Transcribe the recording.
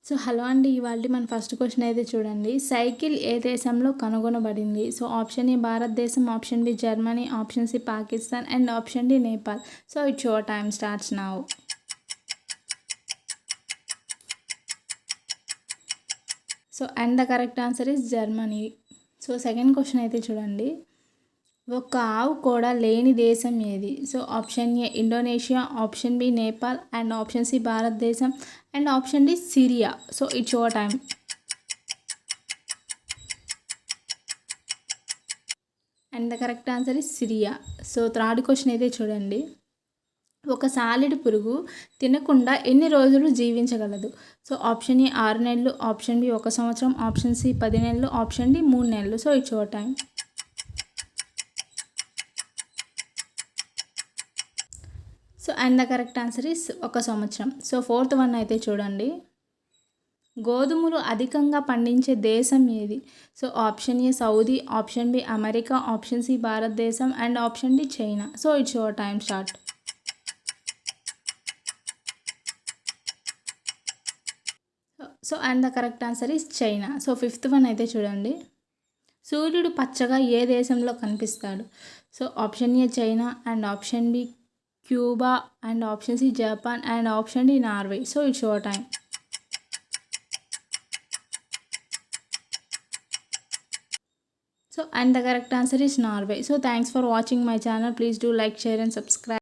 So hello అండి. ఇవాల్టి మన ఫస్ట్ క్వెషన్ అయితే చూడండి. సైకిల్ ఏ దేశంలో కనుగొనబడింది? సో ఆప్షన్ ఏ భారతదేశం, option B Germany, option C Pakistan and option D Nepal. So it's your time starts now. So and the correct answer is Germany. So second question అయితే చూడండి. ఒక్క ఆవు కూడా లేని దేశం ఏది? So option A Indonesia, option B Nepal and option C భారతదేశం and option D Syria. So it's your time. And the correct answer is Syria. So third question అయితే చూడండి. ఒక సాలిడ్ పురుగు తినకుండా ఎన్ని రోజులు జీవించగలదు? సో ఆప్షన్ ఏ 6 నెలలు, ఆప్షన్ బి 1 సంవత్సరం, ఆప్షన్ సి 10 నెలలు, ఆప్షన్ డి 3 నెలలు. So it's your time. So and the correct answer is 1 సంవత్సరం. సో ఫోర్త్ వన్ అయితే చూడండి. గోధుమలు అధికంగా పండించే దేశం ఏది? So option A Saudi, option B America, option C భారతదేశం and option D China. So it's your time start. So and the correct answer is China. So fifth one అయితే చూడండి. సూర్యుడు పచ్చగా ఏ దేశంలో కనిపిస్తాడు? So option A China and option B Cuba and option C Japan and option D Norway. So it's your time. So and the correct answer is Norway. So thanks for watching my channel. Please do like, share and subscribe.